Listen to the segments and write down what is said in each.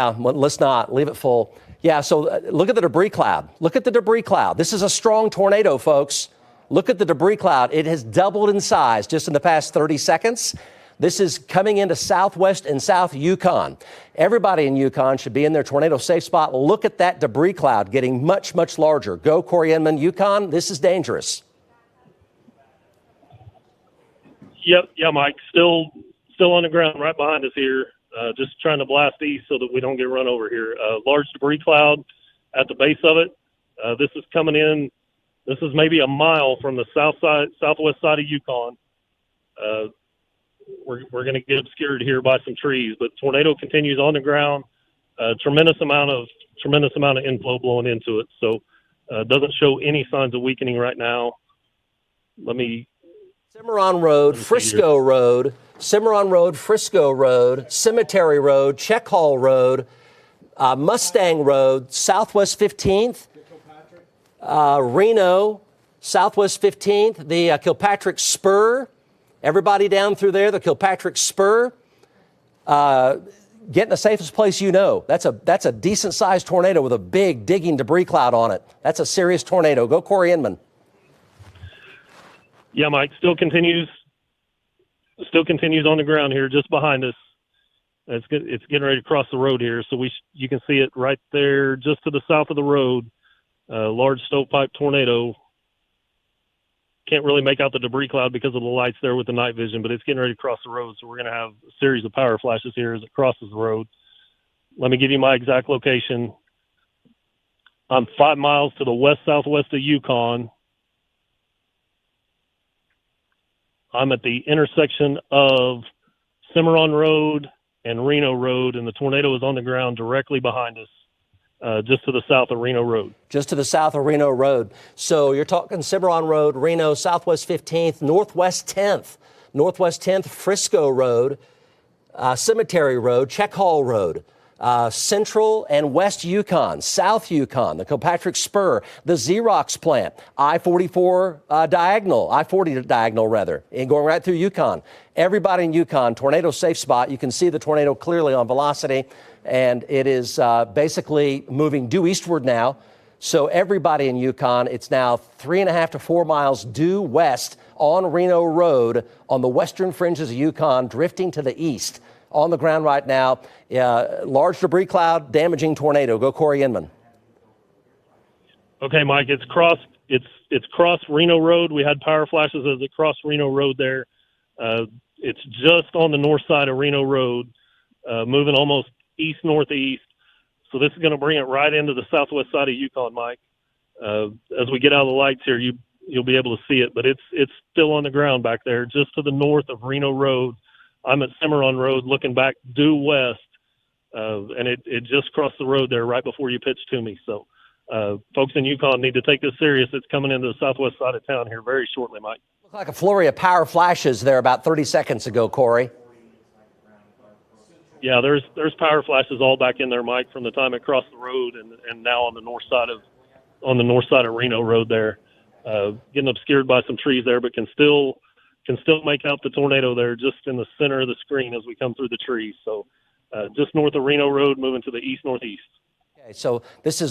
Yeah, well, let's not. Leave it full. Yeah, so look at the debris cloud. Look at the debris cloud. This is a strong tornado, folks. Look at the debris cloud. It has doubled in size just in the past 30 seconds. This is coming into southwest and south Yukon. Everybody in Yukon should be in their tornado safe spot. Look at that debris cloud getting much, much larger. Go, Corey Inman, Yukon. This is dangerous. Yep, yeah, Mike. Still on the ground right behind us here. Just trying to blast east so that we don't get run over here. Large debris cloud at the base of it. This is coming in. This is maybe a mile from the southwest side of Yukon. We're going to get obscured here by some trees, but tornado continues on the ground. Tremendous amount of inflow blowing into it. So doesn't show any signs of weakening right now. Cimarron Road, Frisco Road, Cimarron Road, Frisco Road, Cemetery Road, Check Hall Road, Mustang Road, Southwest 15th, Reno, Southwest 15th, the Kilpatrick Spur. Everybody down through there, the Kilpatrick Spur. Get in the safest place you know. That's a decent-sized tornado with a big digging debris cloud on it. That's a serious tornado. Go, Corey Inman. Yeah, Mike, still continues on the ground here just behind us. It's getting ready to cross the road here, so you can see it right there just to the south of the road. Large stovepipe tornado. Can't really make out the debris cloud because of the lights there with the night vision, but it's getting ready to cross the road, so we're going to have a series of power flashes here as it crosses the road. Let me give you my exact location. I'm 5 miles to the west-southwest of Yukon. I'm at the intersection of Cimarron Road and Reno Road, and the tornado is on the ground directly behind us, just to the south of Reno Road. Just to the south of Reno Road. So you're talking Cimarron Road, Reno, Southwest 15th, Northwest 10th, Frisco Road, Cemetery Road, Check Hall Road. Central and West Yukon, South Yukon, the Kilpatrick Spur, the Xerox plant, I-44 diagonal, I-40 diagonal rather, and going right through Yukon. Everybody in Yukon, tornado safe spot. You can see the tornado clearly on velocity, and it is basically moving due eastward now. So everybody in Yukon, it's now 3.5 to 4 miles due west on Reno Road on the western fringes of Yukon, drifting to the east. On the ground right now, large debris cloud, damaging tornado. Go, Corey Inman. Okay, Mike, it's crossed Reno Road. We had power flashes as it crossed Reno Road there. It's just on the north side of Reno Road, moving almost east-northeast. So this is going to bring it right into the southwest side of Yukon, Mike. As we get out of the lights here, you'll be able to see it, but it's still on the ground back there, just to the north of Reno Road. I'm at Cimarron Road looking back due west, and it just crossed the road there right before you pitched to me. So folks in Yukon need to take this serious. It's coming into the southwest side of town here very shortly, Mike. Looked like a flurry of power flashes there about 30 seconds ago, Corey. Yeah, there's power flashes all back in there, Mike, from the time it crossed the road and now on the north side of Reno Road there. Getting obscured by some trees there, but can still make out the tornado there just in the center of the screen as we come through the trees. So just north of Reno Road, moving to the east-northeast. Okay, so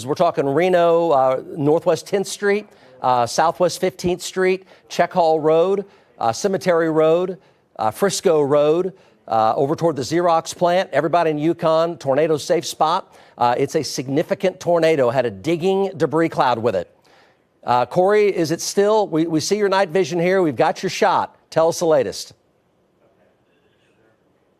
we're talking Reno, Northwest 10th Street, Southwest 15th Street, Check Hall Road, Cemetery Road, Frisco Road, over toward the Xerox plant. Everybody in Yukon, tornado safe spot. It's a significant tornado, had a digging debris cloud with it. Corey, is it still, we see your night vision here. We've got your shot. Tell us the latest.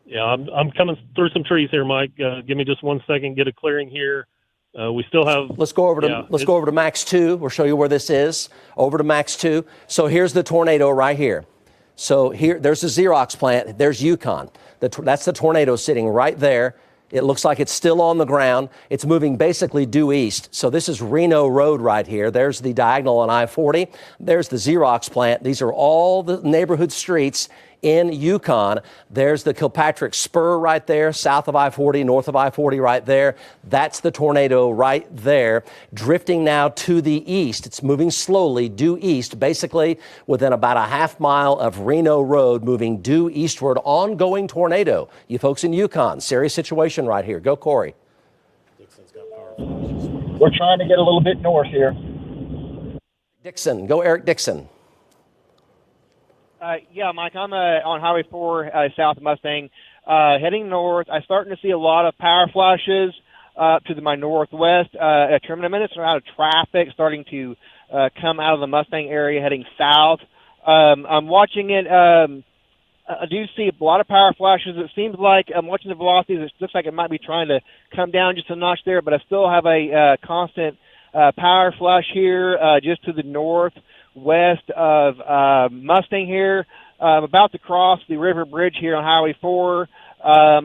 Yeah, I'm coming through some trees here, Mike. Give me just 1 second, get a clearing here. We still have. Let's go over to Max 2. We'll show you where this is. Over to Max 2. So here's the tornado right here. So there's the Xerox plant. There's Yukon. That's the tornado sitting right there. It looks like it's still on the ground. It's moving basically due east. So this is Reno Road right here. There's the diagonal on I-40. There's the Xerox plant. These are all the neighborhood streets in Yukon. There's the Kilpatrick Spur right there, south of I-40, north of I-40 right there. That's the tornado right there, drifting now to the east. It's moving slowly due east, basically within about a half mile of Reno Road, moving due eastward, ongoing tornado. You folks in Yukon, serious situation right here. Go, Corey. We're trying to get a little bit north here. Dixon, go Eric Dixon. Yeah, Mike, I'm on Highway 4 south of Mustang. Heading north, I'm starting to see a lot of power flashes to my northwest. A tremendous amount of traffic starting to come out of the Mustang area heading south. I'm watching it. I do see a lot of power flashes. It seems like I'm watching the velocities. It looks like it might be trying to come down just a notch there, but I still have a constant power flash here just to the northwest of Mustang here. I'm about to cross the river bridge here on Highway 4,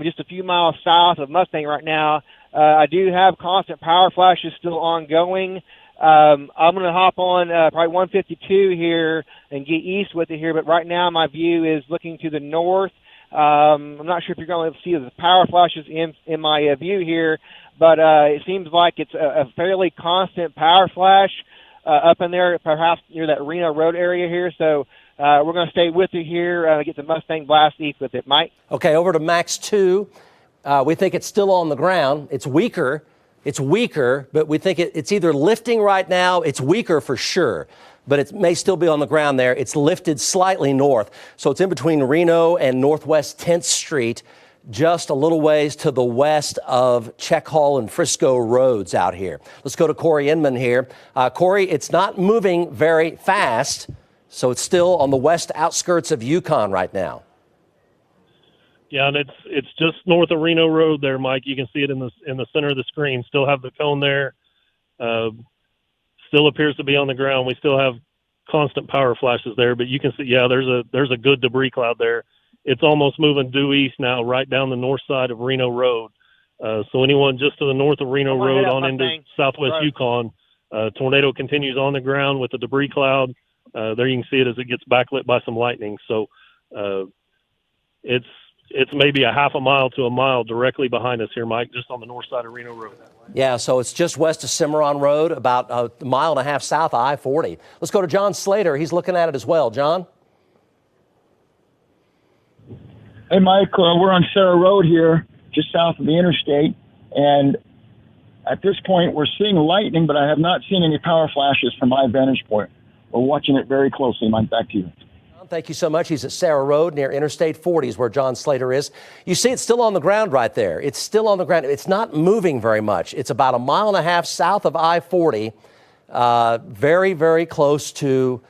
just a few miles south of Mustang right now. I do have constant power flashes still ongoing. I'm going to hop on probably 152 here and get east with it here, but right now my view is looking to the north. I'm not sure if you're going to see the power flashes in my view here, but it seems like it's a fairly constant power flash up in there, perhaps near that Reno Road area here. So we're going to stay with it here, get the Mustang blast east with it. Mike? Okay, over to Max 2. We think it's still on the ground. It's weaker, but we think it's either lifting right now. It's weaker for sure, but it may still be on the ground there. It's lifted slightly north. So it's in between Reno and Northwest 10th Street, just a little ways to the west of Check Hall and Frisco roads out here. Let's go to Corey Inman here. Corey, it's not moving very fast, so it's still on the west outskirts of Yukon right now. Yeah, and it's just north of Reno Road there, Mike. You can see it in the center of the screen. Still have the cone there. Still appears to be on the ground. We still have constant power flashes there, but you can see, yeah, there's a good debris cloud there. It's almost moving due east now, right down the north side of Reno Road. So anyone just to the north of Reno Road on into southwest Yukon, tornado continues on the ground with the debris cloud. There you can see it as it gets backlit by some lightning. So it's maybe a half a mile to a mile directly behind us here, Mike, just on the north side of Reno Road. Yeah, so it's just west of Cimarron Road, about a mile and a half south of I-40. Let's go to John Slater. He's looking at it as well. John? Hey, Mike, we're on Sarah Road here, just south of the interstate, and at this point we're seeing lightning, but I have not seen any power flashes from my vantage point. We're watching it very closely. Mike, back to you. Thank you so much. He's at Sarah Road near Interstate 40 is where John Slater is. You see it's still on the ground right there. It's still on the ground. It's not moving very much. It's about a mile and a half south of I-40, very, very close to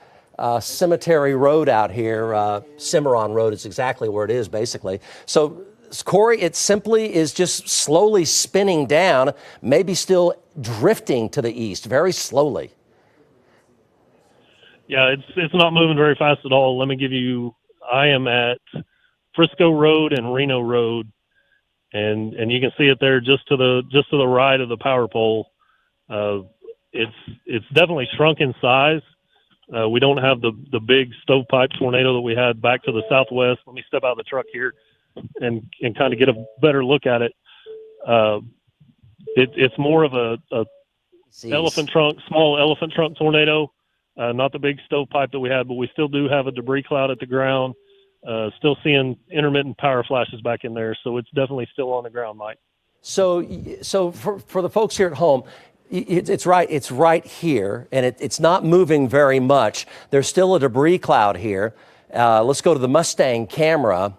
Cemetery Road out here. Cimarron Road is exactly where it is, basically. So, Corey, it simply is just slowly spinning down, maybe still drifting to the east, very slowly. Yeah, it's not moving very fast at all. Let me give you, I am at Frisco Road and Reno Road, and you can see it there just to the right of the power pole. It's definitely shrunk in size. We don't have the big stovepipe tornado that we had back to the southwest. Let me step out of the truck here and kind of get a better look at it. It's more of a small elephant trunk tornado. Not the big stovepipe that we had, but we still do have a debris cloud at the ground. Still seeing intermittent power flashes back in there, so it's definitely still on the ground, Mike. So for the folks here at home, it's right. It's right here, and it's not moving very much. There's still a debris cloud here. Let's go to the Mustang camera,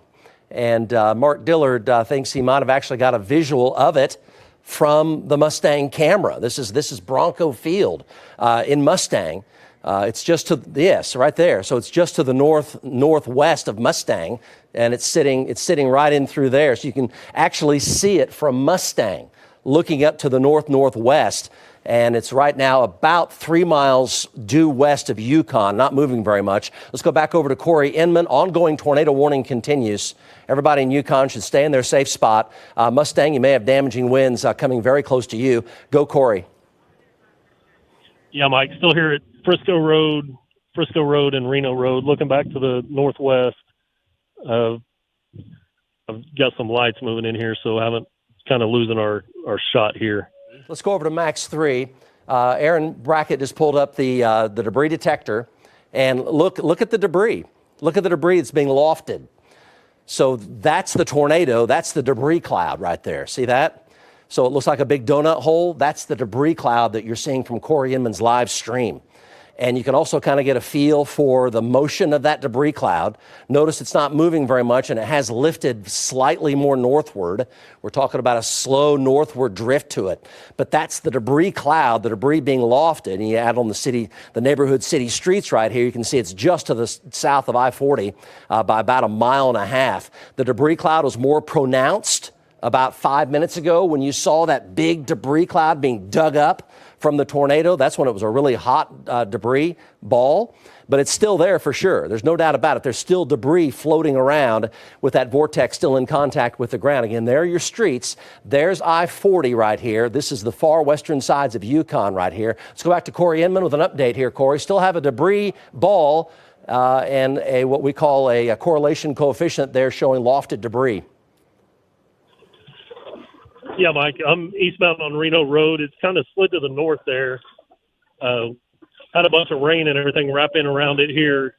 and Mark Dillard thinks he might have actually got a visual of it from the Mustang camera. This is Bronco Field in Mustang. It's just to, yes, right there. So it's just to the northwest of Mustang, and it's sitting right in through there. So you can actually see it from Mustang, looking up to the northwest. And it's right now about 3 miles due west of Yukon, not moving very much. Let's go back over to Corey Inman. Ongoing tornado warning continues. Everybody in Yukon should stay in their safe spot. Mustang, you may have damaging winds coming very close to you. Go, Corey. Yeah, Mike, still here at Frisco Road and Reno Road, looking back to the northwest. I've got some lights moving in here, so I haven't kind of losing our shot here. Let's go over to Max 3. Aaron Brackett just pulled up the debris detector, and look at the debris. Look at the debris that's being lofted. So that's the tornado. That's the debris cloud right there. See that? So it looks like a big donut hole. That's the debris cloud that you're seeing from Corey Inman's live stream. And you can also kind of get a feel for the motion of that debris cloud. Notice it's not moving very much, and it has lifted slightly more northward. We're talking about a slow northward drift to it. But that's the debris cloud, the debris being lofted. And you add on the neighborhood city streets right here. You can see it's just to the south of I-40 by about a mile and a half. The debris cloud was more pronounced about 5 minutes ago when you saw that big debris cloud being dug up from the tornado. That's when it was a really hot debris ball, but it's still there for sure. There's no doubt about it. There's still debris floating around with that vortex still in contact with the ground. Again, there are your streets. There's I-40 right here. This is the far western sides of Yukon right here. Let's go back to Corey Inman with an update here. Corey, still have a debris ball and what we call a correlation coefficient there showing lofted debris. Yeah, Mike, I'm eastbound on Reno Road. It's kind of slid to the north there. Had a bunch of rain and everything wrapping around it here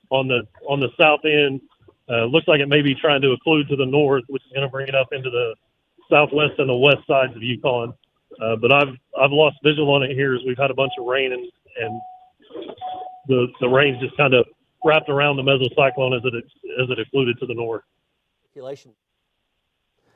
on the south end. Looks like it may be trying to occlude to the north, which is going to bring it up into the southwest and the west sides of Yukon. But I've lost visual on it here as we've had a bunch of rain and the rain just kind of wrapped around the mesocyclone as it occluded to the north.